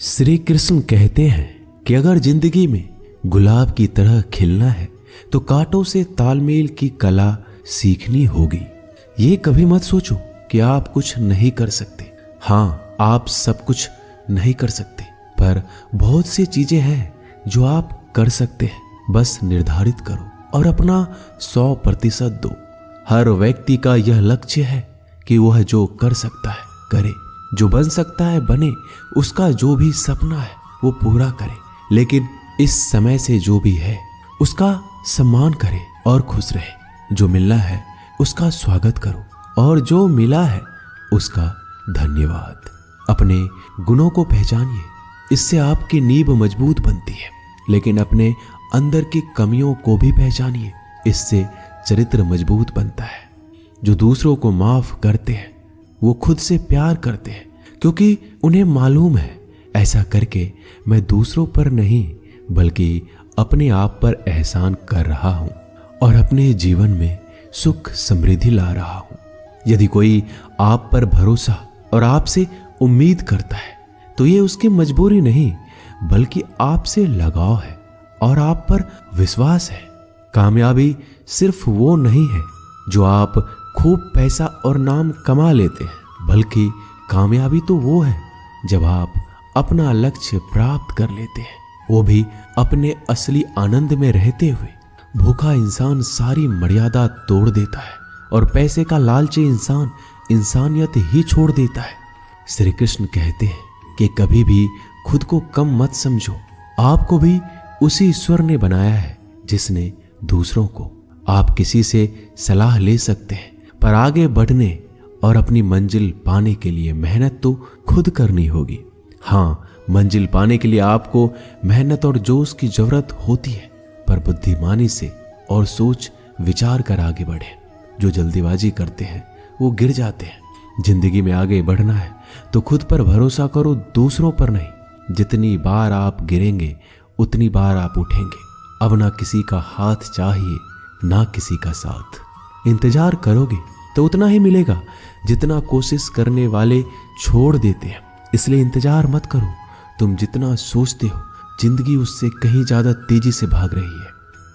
श्री कृष्ण कहते हैं कि अगर जिंदगी में गुलाब की तरह खिलना है तो कांटों से तालमेल की कला सीखनी होगी। ये कभी मत सोचो कि आप कुछ नहीं कर सकते। हाँ, आप सब कुछ नहीं कर सकते, पर बहुत सी चीजें हैं जो आप कर सकते हैं। बस निर्धारित करो और अपना 100% दो। हर व्यक्ति का यह लक्ष्य है कि वह जो कर सकता है करे, जो बन सकता है बने, उसका जो भी सपना है वो पूरा करे। लेकिन इस समय से जो भी है उसका सम्मान करे और खुश रहे। जो मिलना है उसका स्वागत करो और जो मिला है उसका धन्यवाद। अपने गुणों को पहचानिए, इससे आपकी नींव मजबूत बनती है। लेकिन अपने अंदर की कमियों को भी पहचानिए, इससे चरित्र मजबूत बनता है। जो दूसरों को माफ करते हैं वो खुद से प्यार करते हैं, क्योंकि उन्हें मालूम है ऐसा करके मैं दूसरों पर नहीं बल्कि अपने आप पर एहसान कर रहा हूं और अपने जीवन में सुख समृद्धि ला रहा हूं। यदि कोई आप पर भरोसा और आपसे उम्मीद करता है तो ये उसकी मजबूरी नहीं बल्कि आपसे लगाव है और आप पर विश्वास है। कामयाबी सिर्फ वो नहीं है जो आप खूब पैसा और नाम कमा लेते हैं, बल्कि कामयाबी तो वो है जब आप अपना लक्ष्य प्राप्त कर लेते हैं, वो भी अपने असली आनंद में रहते हुए। भूखा इंसान सारी मर्यादा तोड़ देता है और पैसे का लालची इंसान इंसानियत ही छोड़ देता है। श्री कृष्ण कहते हैं कि कभी भी खुद को कम मत समझो। आपको भी उसी ईश्वर ने बनाया है जिसने दूसरों को। आप किसी से सलाह ले सकते हैं, पर आगे बढ़ने और अपनी मंजिल पाने के लिए मेहनत तो खुद करनी होगी। हाँ, मंजिल पाने के लिए आपको मेहनत और जोश की जरूरत होती है, पर बुद्धिमानी से और सोच विचार कर आगे बढ़े। जो जल्दीबाजी करते हैं वो गिर जाते हैं। जिंदगी में आगे बढ़ना है तो खुद पर भरोसा करो, दूसरों पर नहीं। जितनी बार आप गिरेंगे उतनी बार आप उठेंगे। अब ना किसी का हाथ चाहिए ना किसी का साथ। इंतजार करोगे तो उतना ही मिलेगा जितना कोशिश करने वाले छोड़ देते हैं। इसलिए इंतजार मत करो। तुम जितना सोचते हो जिंदगी उससे कहीं ज्यादा तेजी से भाग रही है।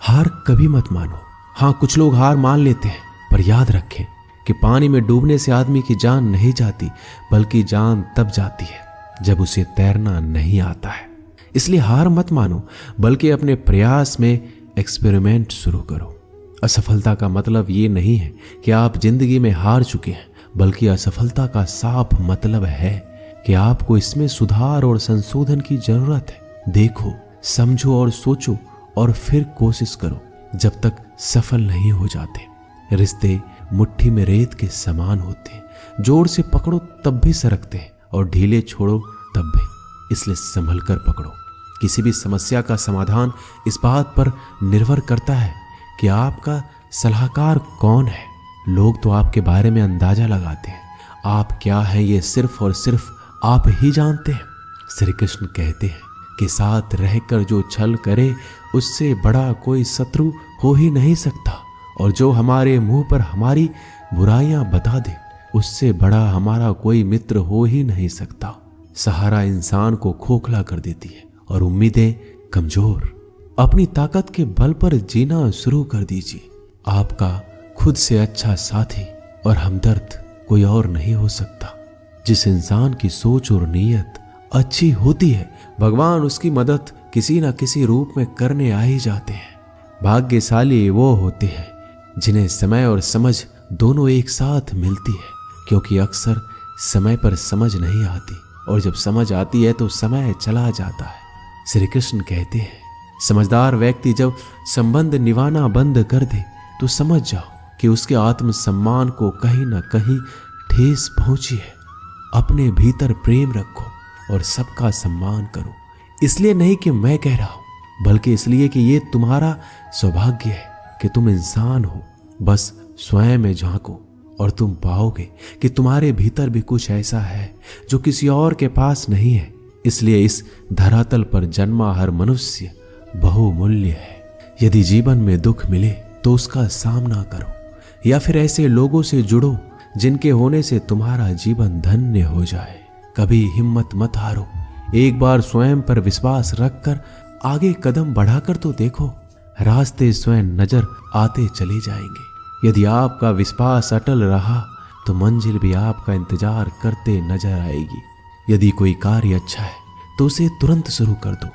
हार कभी मत मानो। हाँ, कुछ लोग हार मान लेते हैं, पर याद रखें कि पानी में डूबने से आदमी की जान नहीं जाती, बल्कि जान तब जाती है जब उसे तैरना नहीं आता है। इसलिए हार मत मानो, बल्कि अपने प्रयास में एक्सपेरिमेंट शुरू करो। असफलता का मतलब ये नहीं है कि आप जिंदगी में हार चुके हैं, बल्कि असफलता का साफ मतलब है कि आपको इसमें सुधार और संशोधन की जरूरत है। देखो, समझो और सोचो और फिर कोशिश करो जब तक सफल नहीं हो जाते। रिश्ते मुट्ठी में रेत के समान होते हैं। जोर से पकड़ो तब भी सरकते हैं और ढीले छोड़ो तब भी। इसलिए संभल कर पकड़ो। किसी भी समस्या का समाधान इस बात पर निर्भर करता है कि आपका सलाहकार कौन है। लोग तो आपके बारे में अंदाजा लगाते हैं, आप क्या हैं ये सिर्फ और सिर्फ आप ही जानते हैं। श्री कृष्ण कहते हैं कि साथ रहकर जो छल करे उससे बड़ा कोई शत्रु हो ही नहीं सकता, और जो हमारे मुंह पर हमारी बुराइयां बता दे उससे बड़ा हमारा कोई मित्र हो ही नहीं सकता। सहारा इंसान को खोखला कर देती है और उम्मीदें कमजोर। अपनी ताकत के बल पर जीना शुरू कर दीजिए। आपका खुद से अच्छा साथी और हमदर्द कोई और नहीं हो सकता। जिस इंसान की सोच और नीयत अच्छी होती है, भगवान उसकी मदद किसी न किसी रूप में करने आ ही जाते हैं। भाग्यशाली वो होते हैं जिन्हें समय और समझ दोनों एक साथ मिलती है, क्योंकि अक्सर समय पर समझ नहीं आती और जब समझ आती है तो समय चला जाता है। श्री कृष्ण कहते हैं, समझदार व्यक्ति जब संबंध निभाना बंद कर दे तो समझ जाओ कि उसके आत्मसम्मान को कहीं ना कहीं ठेस पहुंची है। अपने भीतर प्रेम रखो और सबका सम्मान करो। इसलिए नहीं कि मैं कह रहा हूं, बल्कि इसलिए कि ये तुम्हारा सौभाग्य है कि तुम इंसान हो। बस स्वयं में झांको और तुम पाओगे कि तुम्हारे भीतर भी कुछ ऐसा है जो किसी और के पास नहीं है। इसलिए इस धरातल पर जन्मा हर मनुष्य बहुमूल्य है। यदि जीवन में दुख मिले तो उसका सामना करो, या फिर ऐसे लोगों से जुड़ो जिनके होने से तुम्हारा जीवन धन्य हो जाए। कभी हिम्मत मत हारो, एक बार स्वयं पर विश्वास रखकर आगे कदम बढ़ाकर तो देखो, रास्ते स्वयं नजर आते चले जाएंगे। यदि आपका विश्वास अटल रहा तो मंजिल भी आपका इंतजार करते नजर आएगी। यदि कोई कार्य अच्छा है तो उसे तुरंत शुरू कर दो।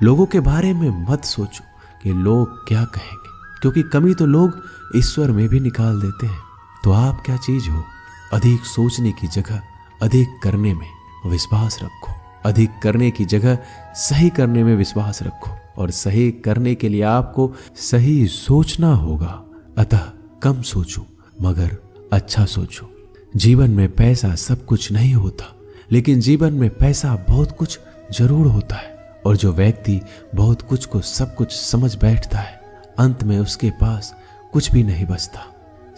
लोगों के बारे में मत सोचो कि लोग क्या कहेंगे, क्योंकि कमी तो लोग ईश्वर में भी निकाल देते हैं। तो आप क्या चीज हो? अधिक सोचने की जगह अधिक करने में विश्वास रखो। अधिक करने की जगह सही करने में विश्वास रखो, और सही करने के लिए आपको सही सोचना होगा। अतः कम सोचो मगर अच्छा सोचो। जीवन में पैसा सब कुछ नहीं होता, लेकिन जीवन में पैसा बहुत कुछ जरूर होता है। और जो व्यक्ति बहुत कुछ को सब कुछ समझ बैठता है, अंत में उसके पास कुछ भी नहीं बचता।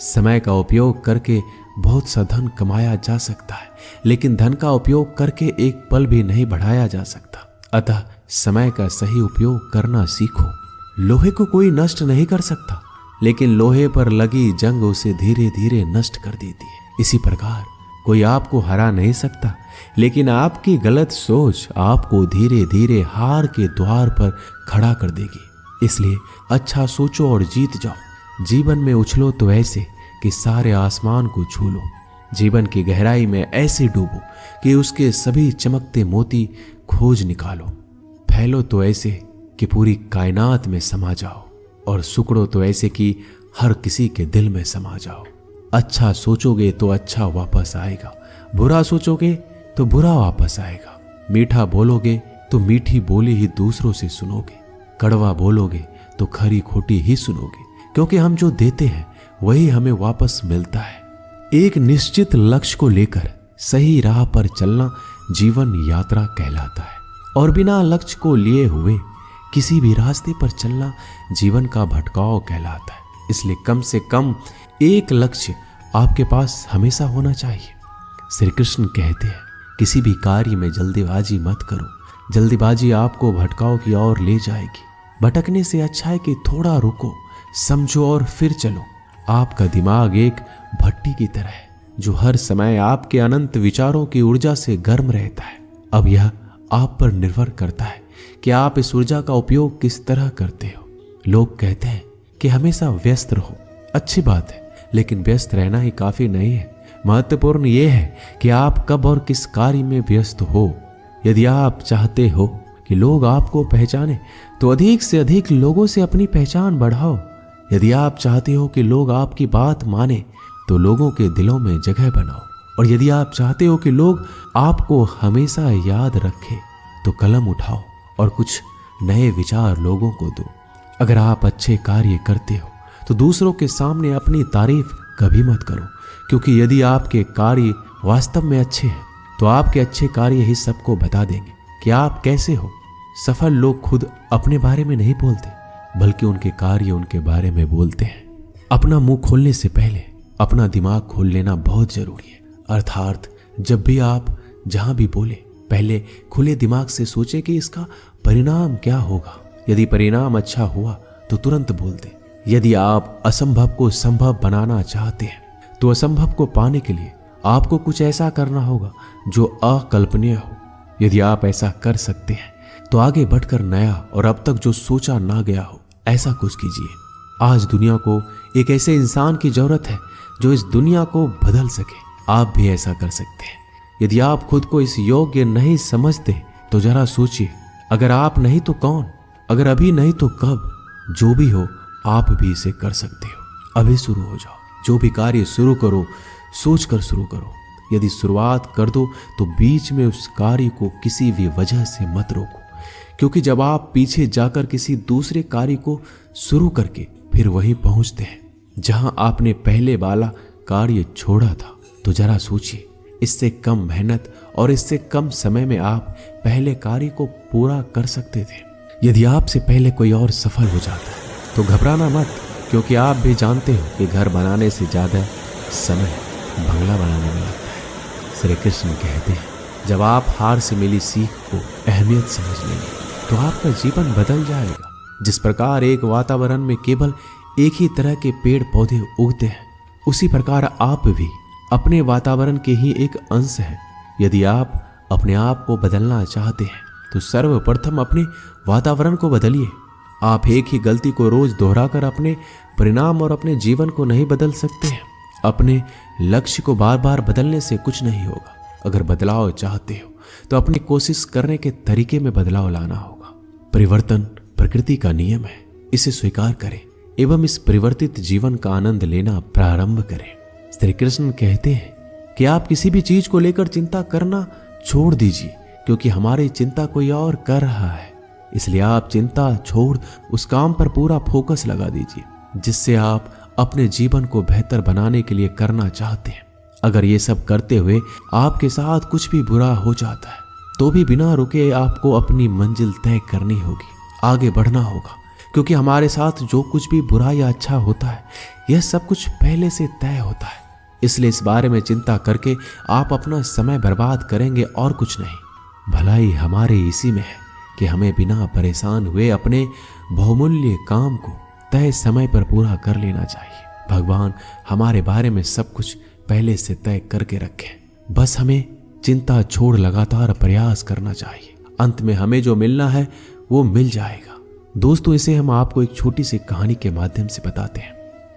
समय का उपयोग करके बहुत सा धन कमाया जा सकता है, लेकिन धन का उपयोग करके एक पल भी नहीं बढ़ाया जा सकता। अतः समय का सही उपयोग करना सीखो। लोहे को कोई नष्ट नहीं कर सकता, लेकिन लोहे पर लगी जंग उसे धीरे धीरे नष्ट कर देती है। इसी प्रकार कोई आपको हरा नहीं सकता, लेकिन आपकी गलत सोच आपको धीरे धीरे हार के द्वार पर खड़ा कर देगी। इसलिए अच्छा सोचो और जीत जाओ। जीवन में उछलो तो ऐसे कि सारे आसमान को छू लो। जीवन की गहराई में ऐसे डूबो कि उसके सभी चमकते मोती खोज निकालो। फैलो तो ऐसे कि पूरी कायनात में समा जाओ, और सुकड़ो तो ऐसे कि हर किसी के दिल में समा जाओ। अच्छा सोचोगे तो अच्छा वापस आएगा, बुरा सोचोगे तो बुरा वापस आएगा। मीठा बोलोगे तो मीठी बोली ही दूसरों से सुनोगे, कड़वा बोलोगे तो खरी खोटी ही सुनोगे, क्योंकि हम जो देते हैं वही हमें वापस मिलता है। एक निश्चित लक्ष्य को लेकर सही राह पर चलना जीवन यात्रा कहलाता है, और बिना लक्ष्य को लिए हुए किसी भी रास्ते पर चलना जीवन का भटकाव कहलाता है। इसलिए कम से कम एक लक्ष्य आपके पास हमेशा होना चाहिए। श्री कृष्ण कहते हैं, किसी भी कार्य में जल्दीबाजी मत करो। जल्दीबाजी आपको भटकाव की ओर ले जाएगी। भटकने से अच्छा है कि थोड़ा रुको, समझो और फिर चलो। आपका दिमाग एक भट्टी की तरह है, जो हर समय आपके अनंत विचारों की ऊर्जा से गर्म रहता है। अब यह आप पर निर्भर करता है कि आप इस ऊर्जा का उपयोग किस तरह करते हो। लोग कहते हैं कि हमेशा व्यस्त रहो। अच्छी बात है, लेकिन व्यस्त रहना ही काफी नहीं है। महत्वपूर्ण यह है कि आप कब और किस कार्य में व्यस्त हो। यदि आप चाहते हो कि लोग आपको पहचाने तो अधिक से अधिक लोगों से अपनी पहचान बढ़ाओ। यदि आप चाहते हो कि लोग आपकी बात माने तो लोगों के दिलों में जगह बनाओ। और यदि आप चाहते हो कि लोग आपको हमेशा याद रखें तो कलम उठाओ और कुछ नए विचार लोगों को दो। अगर आप अच्छे कार्य करते हो तो दूसरों के सामने अपनी तारीफ कभी मत करो, क्योंकि यदि आपके कार्य वास्तव में अच्छे हैं तो आपके अच्छे कार्य ही सबको बता देंगे कि आप कैसे हो। सफल लोग खुद अपने बारे में नहीं बोलते, बल्कि उनके कार्य उनके बारे में बोलते हैं। अपना मुंह खोलने से पहले अपना दिमाग खोल लेना बहुत जरूरी है। अर्थात जब भी आप जहां भी बोले, पहले खुले दिमाग से सोचे कि इसका परिणाम क्या होगा। यदि परिणाम अच्छा हुआ तो तुरंत बोल दे। यदि आप असंभव को संभव बनाना चाहते हैं तो असंभव को पाने के लिए आपको कुछ ऐसा करना होगा जो अकल्पनीय हो। यदि आप ऐसा कर सकते हैं तो आगे बढ़कर नया और अब तक जो सोचा ना गया हो ऐसा कुछ कीजिए। आज दुनिया को एक ऐसे इंसान की जरूरत है जो इस दुनिया को बदल सके। आप भी ऐसा कर सकते हैं। यदि आप खुद को इस योग्य नहीं समझते तो जरा सोचिए, अगर आप नहीं तो कौन, अगर अभी नहीं तो कब। जो भी हो आप भी इसे कर सकते हो। अभी शुरू हो जाओ। जो भी कार्य शुरू करो सोच कर शुरू करो। यदि शुरुआत कर दो तो बीच में उस कार्य को किसी भी वजह से मत रोको, क्योंकि जब आप पीछे जाकर किसी दूसरे कार्य को शुरू करके फिर वहीं पहुंचते हैं जहां आपने पहले वाला कार्य छोड़ा था, तो जरा सोचिए, इससे कम मेहनत और इससे कम समय में आप पहले कार्य को पूरा कर सकते थे। यदि आपसे पहले कोई और सफल हो जाता है तो घबराना मत, क्योंकि आप भी जानते हो कि घर बनाने से ज्यादा समय बंगला बनाने में लगता है। श्री कृष्ण कहते हैं, जब आप हार से मिली सीख को अहमियत समझ लेंगे तो आपका जीवन बदल जाएगा। जिस प्रकार एक वातावरण में केवल एक ही तरह के पेड़ पौधे उगते हैं, उसी प्रकार आप भी अपने वातावरण के ही एक अंश हैं। यदि आप अपने आप को बदलना चाहते हैं तो सर्वप्रथम अपने वातावरण को बदलिए। आप एक ही गलती को रोज दोहराकर अपने परिणाम और अपने जीवन को नहीं बदल सकते हैं। अपने लक्ष्य को बार बार बदलने से कुछ नहीं होगा। अगर बदलाव चाहते हो तो अपनी कोशिश करने के तरीके में बदलाव लाना होगा। परिवर्तन प्रकृति का नियम है, इसे स्वीकार करें एवं इस परिवर्तित जीवन का आनंद लेना प्रारंभ करें। श्री कृष्ण कहते हैं कि आप किसी भी चीज को लेकर चिंता करना छोड़ दीजिए, क्योंकि हमारी चिंता कोई और कर रहा है। इसलिए आप चिंता छोड़ उस काम पर पूरा फोकस लगा दीजिए जिससे आप अपने जीवन को बेहतर बनाने के लिए करना चाहते हैं। अगर ये सब करते हुए आपके साथ कुछ भी बुरा हो जाता है तो भी बिना रुके आपको अपनी मंजिल तय करनी होगी, आगे बढ़ना होगा, क्योंकि हमारे साथ जो कुछ भी बुरा या अच्छा होता है यह सब कुछ पहले से तय होता है। इसलिए इस बारे में चिंता करके आप अपना समय बर्बाद करेंगे और कुछ नहीं। भलाई हमारे इसी में है कि हमें बिना परेशान हुए अपने बहुमूल्य काम को तय समय पर पूरा कर लेना चाहिए। भगवान हमारे बारे में सब कुछ पहले से तय करके रखे, बस हमें चिंता छोड़ लगातार प्रयास करना चाहिए। अंत में हमें जो मिलना है वो मिल जाएगा। दोस्तों, इसे हम आपको एक छोटी सी कहानी के माध्यम से बताते हैं।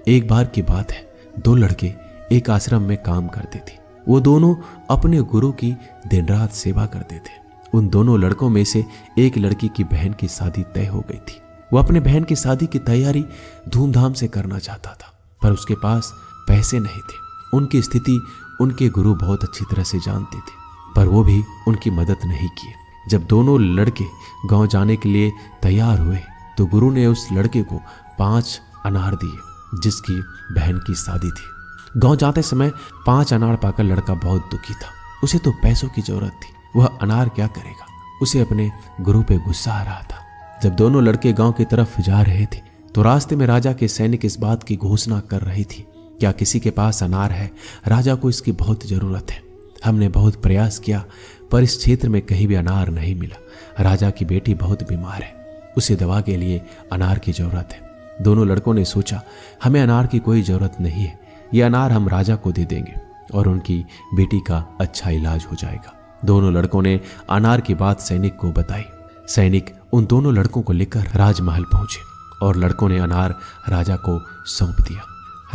एक बार की बात है, दो लड़के एक आश्रम में काम करते थे। वो दोनों अपने गुरु की दिन रात सेवा करते थे। उन दोनों लड़कों में से एक लड़की की बहन की शादी तय हो गई थी। वो अपने बहन की शादी की तैयारी धूमधाम से करना चाहता था, पर उसके पास पैसे नहीं थे। उनकी स्थिति उनके गुरु बहुत अच्छी तरह से जानते थे, पर वो भी उनकी मदद नहीं किए। जब दोनों लड़के गांव जाने के लिए तैयार हुए तो गुरु ने उस लड़के को 5 अनार दिए जिसकी बहन की शादी थी। गांव जाते समय 5 अनार पाकर लड़का बहुत दुखी था। उसे तो पैसों की जरूरत थी, वह अनार क्या करेगा। उसे अपने गुरु पे गुस्सा आ रहा था। जब दोनों लड़के गांव की तरफ जा रहे थे तो रास्ते में राजा के सैनिक इस बात की घोषणा कर रही थी, क्या किसी के पास अनार है? राजा को इसकी बहुत जरूरत है। हमने बहुत प्रयास किया पर इस क्षेत्र में कहीं भी अनार नहीं मिला। राजा की बेटी बहुत बीमार है, उसे दवा के लिए अनार की जरूरत है। दोनों लड़कों ने सोचा, हमें अनार की कोई जरूरत नहीं है, ये अनार हम राजा को दे देंगे और उनकी बेटी का अच्छा इलाज हो जाएगा। दोनों लड़कों ने अनार की बात सैनिक को बताई। सैनिक उन दोनों लड़कों को लेकर राजमहल पहुंचे और लड़कों ने अनार राजा को सौंप दिया।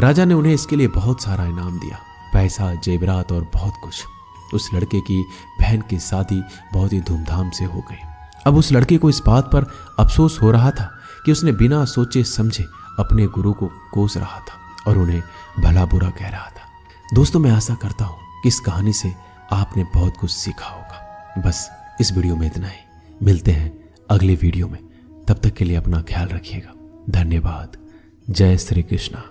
राजा ने उन्हें इसके लिए बहुत सारा इनाम दिया, पैसा, जेवरात और बहुत कुछ। उस लड़के की बहन की शादी बहुत ही धूमधाम से हो गई। अब उस लड़के को इस बात पर अफसोस हो रहा था कि उसने बिना सोचे समझे अपने गुरु को कोस रहा था और उन्हें भला बुरा कह रहा था। दोस्तों, मैं आशा करता हूँ कि इस कहानी से आपने बहुत कुछ सीखा होगा। बस इस वीडियो में इतना ही। मिलते हैं अगले वीडियो में, तब तक के लिए अपना ख्याल रखिएगा। धन्यवाद। जय श्री कृष्णा।